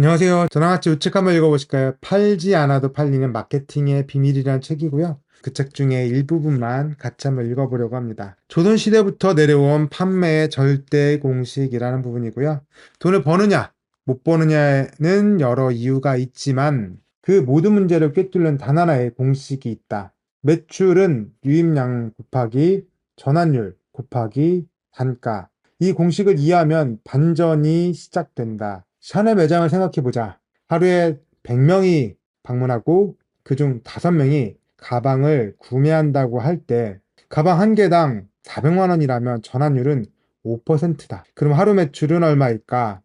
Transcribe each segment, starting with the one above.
안녕하세요. 저랑 같이 우측 한번 읽어보실까요? 팔지 않아도 팔리는 마케팅의 비밀이라는 책이고요. 그 책 중에 일부분만 같이 한번 읽어보려고 합니다. 조선시대부터 내려온 판매의 절대 공식이라는 부분이고요. 돈을 버느냐, 못 버느냐에는 여러 이유가 있지만 그 모든 문제를 꿰뚫는 단 하나의 공식이 있다. 매출은 유입량 곱하기 전환율 곱하기 단가. 이 공식을 이해하면 반전이 시작된다. 샤넬 매장을 생각해보자. 하루에 100명이 방문하고 그중 5명이 가방을 구매한다고 할 때 가방 한 개당 400만 원이라면 전환율은 5%다. 그럼 하루 매출은 얼마일까?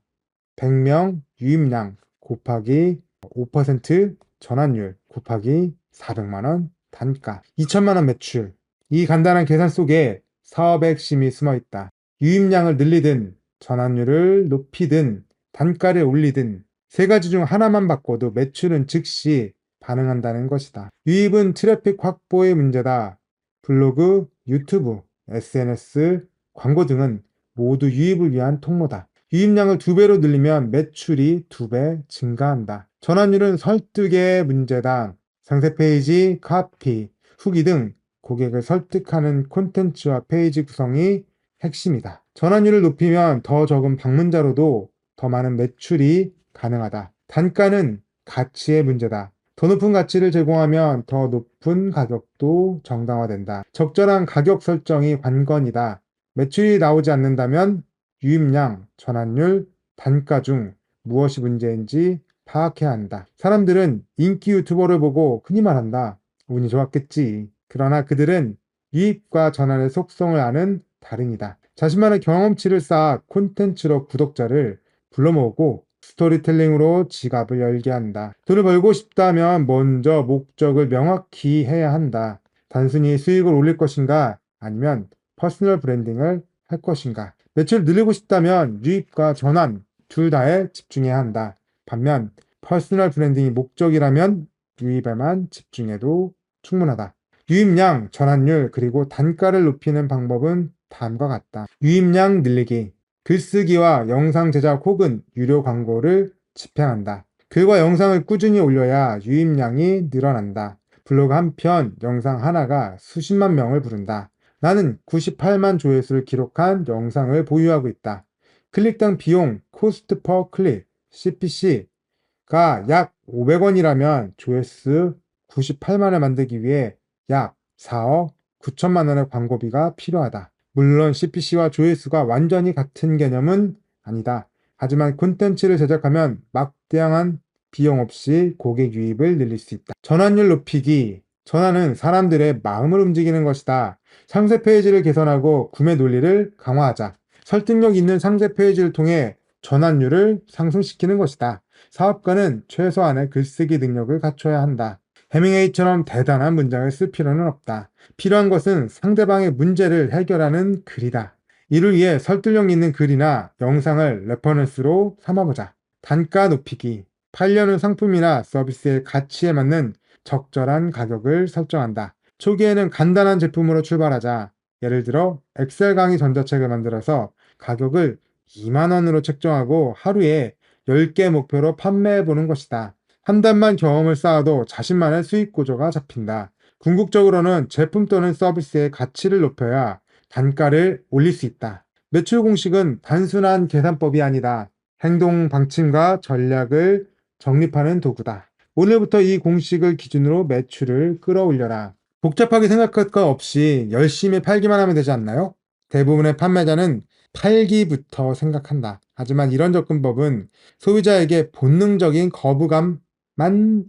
100명 유입량 곱하기 5% 전환율 곱하기 400만 원 단가 2천만 원 매출. 이 간단한 계산 속에 사업의 핵심이 숨어 있다. 유입량을 늘리든 전환율을 높이든 단가를 올리든 세 가지 중 하나만 바꿔도 매출은 즉시 반응한다는 것이다. 유입은 트래픽 확보의 문제다. 블로그, 유튜브, SNS, 광고 등은 모두 유입을 위한 통로다. 유입량을 2배로 늘리면 매출이 2배 증가한다. 전환율은 설득의 문제다. 상세 페이지, 카피, 후기 등 고객을 설득하는 콘텐츠와 페이지 구성이 핵심이다. 전환율을 높이면 더 적은 방문자로도 더 많은 매출이 가능하다. 단가는 가치의 문제다. 더 높은 가치를 제공하면 더 높은 가격도 정당화된다. 적절한 가격 설정이 관건이다. 매출이 나오지 않는다면 유입량, 전환율, 단가 중 무엇이 문제인지 파악해야 한다. 사람들은 인기 유튜버를 보고 흔히 말한다. 운이 좋았겠지. 그러나 그들은 유입과 전환의 속성을 아는 달인이다. 자신만의 경험치를 쌓아 콘텐츠로 구독자를 불러 모으고 스토리텔링으로 지갑을 열게 한다. 돈을 벌고 싶다면 먼저 목적을 명확히 해야 한다. 단순히 수익을 올릴 것인가 아니면 퍼스널 브랜딩을 할 것인가. 매출을 늘리고 싶다면 유입과 전환 둘 다에 집중해야 한다. 반면 퍼스널 브랜딩이 목적이라면 유입에만 집중해도 충분하다. 유입량, 전환율, 그리고 단가를 높이는 방법은 다음과 같다. 유입량 늘리기. 글쓰기와 영상 제작 혹은 유료 광고를 집행한다. 글과 영상을 꾸준히 올려야 유입량이 늘어난다. 블로그 한 편, 영상 하나가 수십만 명을 부른다. 나는 98만 조회수를 기록한 영상을 보유하고 있다. 클릭당 비용, 코스트 퍼 클릭, CPC가 약 500원이라면 조회수 98만을 만들기 위해 약 4억 9천만 원의 광고비가 필요하다. 물론 CPC와 조회수가 완전히 같은 개념은 아니다. 하지만 콘텐츠를 제작하면 막대한 비용 없이 고객 유입을 늘릴 수 있다. 전환율 높이기. 전환은 사람들의 마음을 움직이는 것이다. 상세 페이지를 개선하고 구매 논리를 강화하자. 설득력 있는 상세 페이지를 통해 전환율을 상승시키는 것이다. 사업가는 최소한의 글쓰기 능력을 갖춰야 한다. 해밍웨이처럼 대단한 문장을 쓸 필요는 없다. 필요한 것은 상대방의 문제를 해결하는 글이다. 이를 위해 설득력 있는 글이나 영상을 레퍼런스로 삼아보자. 단가 높이기. 팔려는 상품이나 서비스의 가치에 맞는 적절한 가격을 설정한다. 초기에는 간단한 제품으로 출발하자. 예를 들어 엑셀 강의 전자책을 만들어서 가격을 2만 원으로 책정하고 하루에 10개 목표로 판매해 보는 것이다. 한 달만 경험을 쌓아도 자신만의 수익 구조가 잡힌다. 궁극적으로는 제품 또는 서비스의 가치를 높여야 단가를 올릴 수 있다. 매출 공식은 단순한 계산법이 아니다. 행동 방침과 전략을 정립하는 도구다. 오늘부터 이 공식을 기준으로 매출을 끌어올려라. 복잡하게 생각할 것 없이 열심히 팔기만 하면 되지 않나요? 대부분의 판매자는 팔기부터 생각한다. 하지만 이런 접근법은 소비자에게 본능적인 거부감만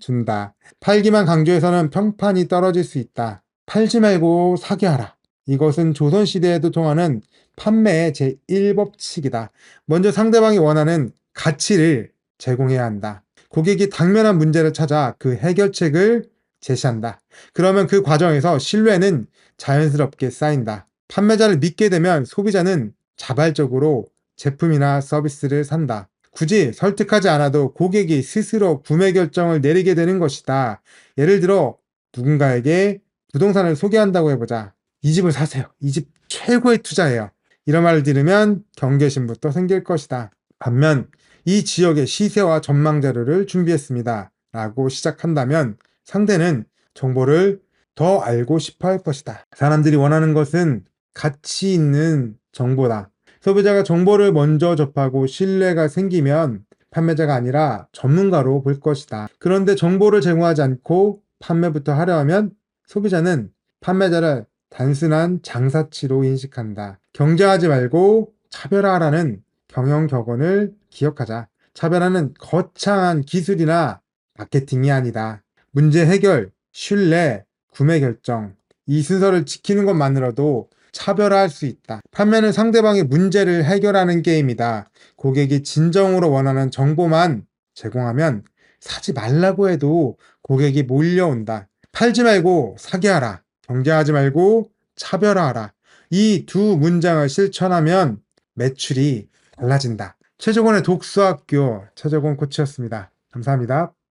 준다. 팔기만 강조해서는 평판이 떨어질 수 있다. 팔지 말고 사게 하라. 이것은 조선시대에도 통하는 판매의 제1법칙이다. 먼저 상대방이 원하는 가치를 제공해야 한다. 고객이 당면한 문제를 찾아 그 해결책을 제시한다. 그러면 그 과정에서 신뢰는 자연스럽게 쌓인다. 판매자를 믿게 되면 소비자는 자발적으로 제품이나 서비스를 산다. 굳이 설득하지 않아도 고객이 스스로 구매 결정을 내리게 되는 것이다. 예를 들어 누군가에게 부동산을 소개한다고 해보자. 이 집을 사세요. 이 집 최고의 투자예요. 이런 말을 들으면 경계심부터 생길 것이다. 반면 이 지역의 시세와 전망 자료를 준비했습니다. 라고 시작한다면 상대는 정보를 더 알고 싶어 할 것이다. 사람들이 원하는 것은 가치 있는 정보다. 소비자가 정보를 먼저 접하고 신뢰가 생기면 판매자가 아니라 전문가로 볼 것이다. 그런데 정보를 제공하지 않고 판매부터 하려 하면 소비자는 판매자를 단순한 장사치로 인식한다. 경쟁하지 말고 차별화라는 경영 격언을 기억하자. 차별화는 거창한 기술이나 마케팅이 아니다. 문제 해결, 신뢰, 구매 결정. 이 순서를 지키는 것만으로도 차별화할 수 있다. 판매는 상대방의 문제를 해결하는 게임이다. 고객이 진정으로 원하는 정보만 제공하면 사지 말라고 해도 고객이 몰려온다. 팔지 말고 사게 하라. 경쟁하지 말고 차별화하라. 이 두 문장을 실천하면 매출이 달라진다. 최적원의 독서학교 최적원 코치였습니다. 감사합니다.